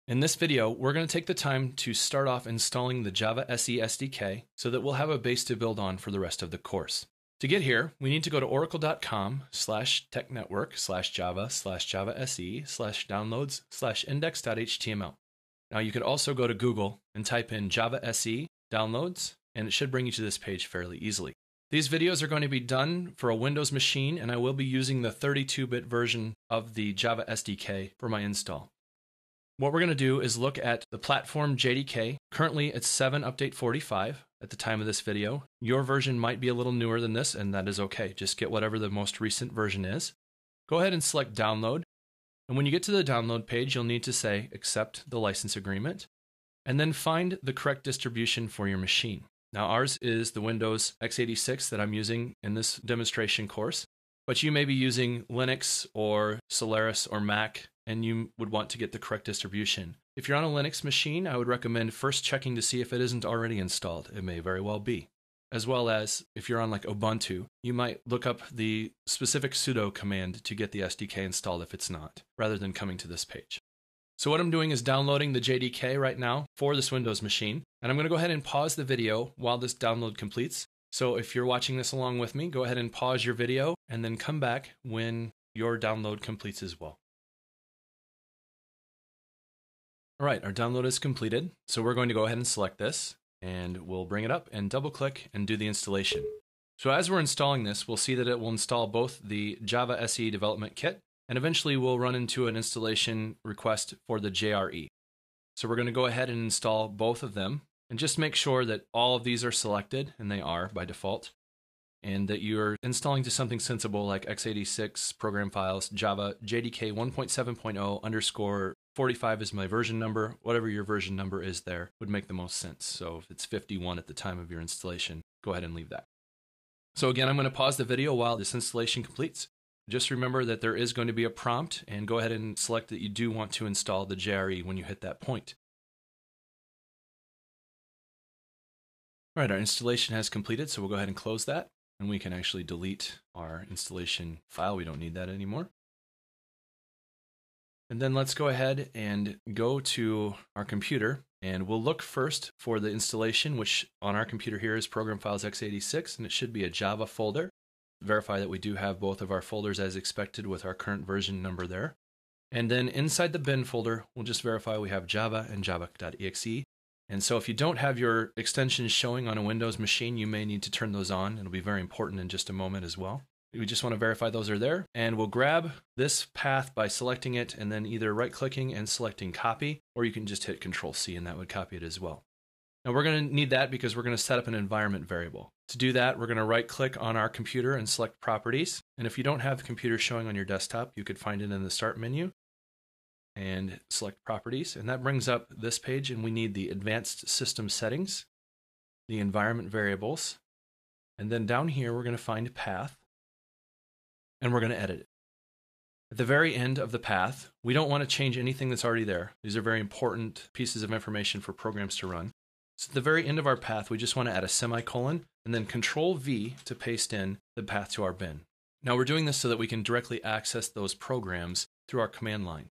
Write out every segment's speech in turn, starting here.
In this video, we're going to take the time to start off installing the Java SE SDK so that we'll have a base to build on for the rest of the course. To get here, we need to go to oracle.com/technetwork/java/se/downloads/index.html. Now you could also go to Google and type in Java SE downloads, and it should bring you to this page fairly easily. These videos are going to be done for a Windows machine, and I will be using the 32-bit version of the Java SDK for my install. What we're going to do is look at the platform JDK. Currently, it's 7 update 45 at the time of this video. Your version might be a little newer than this, and that is okay. Just get whatever the most recent version is. Go ahead and select download. And when you get to the download page, you'll need to say accept the license agreement, and then find the correct distribution for your machine. Now, ours is the Windows x86 that I'm using in this demonstration course, but you may be using Linux or Solaris or Mac, and you would want to get the correct distribution. If you're on a Linux machine, I would recommend first checking to see if it isn't already installed. It may very well be. As well as if you're on like Ubuntu, you might look up the specific sudo command to get the SDK installed if it's not, rather than coming to this page. So what I'm doing is downloading the JDK right now for this Windows machine, and I'm going to go ahead and pause the video while this download completes. So if you're watching this along with me, go ahead and pause your video and then come back when your download completes as well. All right, our download is completed. So we're going to go ahead and select this, and we'll bring it up and double click and do the installation. So as we're installing this, we'll see that it will install both the Java SE development kit, and eventually we'll run into an installation request for the JRE. So we're going to go ahead and install both of them, and just make sure that all of these are selected, and they are by default, and that you're installing to something sensible like x86 program files, Java, JDK 1.7.0 _45 is my version number. Whatever your version number is there would make the most sense. So if it's 51 at the time of your installation, go ahead and leave that. So again, I'm going to pause the video while this installation completes. Just remember that there is going to be a prompt, and go ahead and select that you do want to install the JRE when you hit that point. All right, our installation has completed, so we'll go ahead and close that, and we can actually delete our installation file. We don't need that anymore. And then let's go ahead and go to our computer, and we'll look first for the installation, which on our computer here is Program Files x86, and it should be a Java folder. Verify that we do have both of our folders as expected with our current version number there. And then inside the bin folder, we'll just verify we have Java and java.exe. And so if you don't have your extensions showing on a Windows machine, you may need to turn those on. It'll be very important in just a moment as well. We just want to verify those are there, and we'll grab this path by selecting it and then either right-clicking and selecting copy, or you can just hit Control-C and that would copy it as well. Now we're going to need that because we're going to set up an environment variable. To do that, we're going to right-click on our computer and select Properties, and if you don't have the computer showing on your desktop, you could find it in the Start menu and select Properties, and that brings up this page, and we need the Advanced System Settings, the Environment Variables, and then down here we're going to find Path, and we're going to edit it. At the very end of the path, we don't want to change anything that's already there. These are very important pieces of information for programs to run. So at the very end of our path, we just want to add a semicolon and then Control-V to paste in the path to our bin. Now we're doing this so that we can directly access those programs through our command line.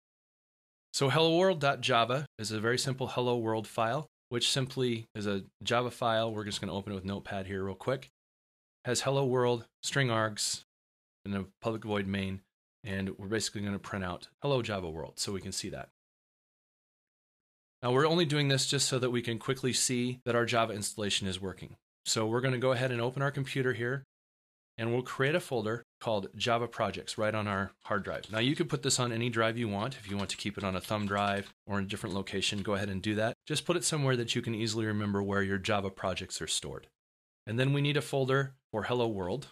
So helloworld.java is a very simple hello world file, which simply is a Java file. We're just going to open it with Notepad here real quick. It has hello world, string args, and a public void main, and we're basically going to print out hello Java world so we can see that. Now we're only doing this just so that we can quickly see that our Java installation is working. So we're going to go ahead and open our computer here, and we'll create a folder called Java Projects right on our hard drive. Now you could put this on any drive you want. If you want to keep it on a thumb drive or in a different location, go ahead and do that. Just put it somewhere that you can easily remember where your Java projects are stored. And then we need a folder for Hello World,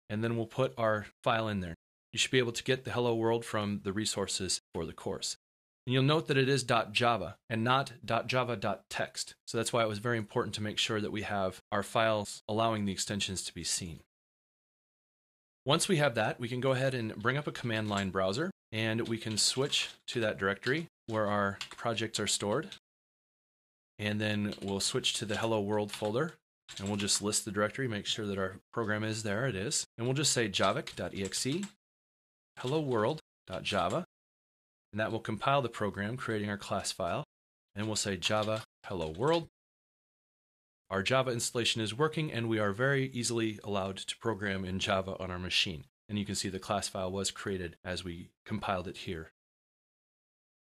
and then we'll put our file in there. You should be able to get the Hello World from the resources for the course. And you'll note that it is .java and not .java.txt. So that's why it was very important to make sure that we have our files allowing the extensions to be seen. Once we have that, we can go ahead and bring up a command line browser, and we can switch to that directory where our projects are stored. And then we'll switch to the Hello World folder, and we'll just list the directory, make sure that our program is there. It is. And we'll just say javac.exe, hello world.java, And that will compile the program, creating our class file. And we'll say Java hello world. Our Java installation is working, and we are very easily allowed to program in Java on our machine. And you can see the class file was created as we compiled it here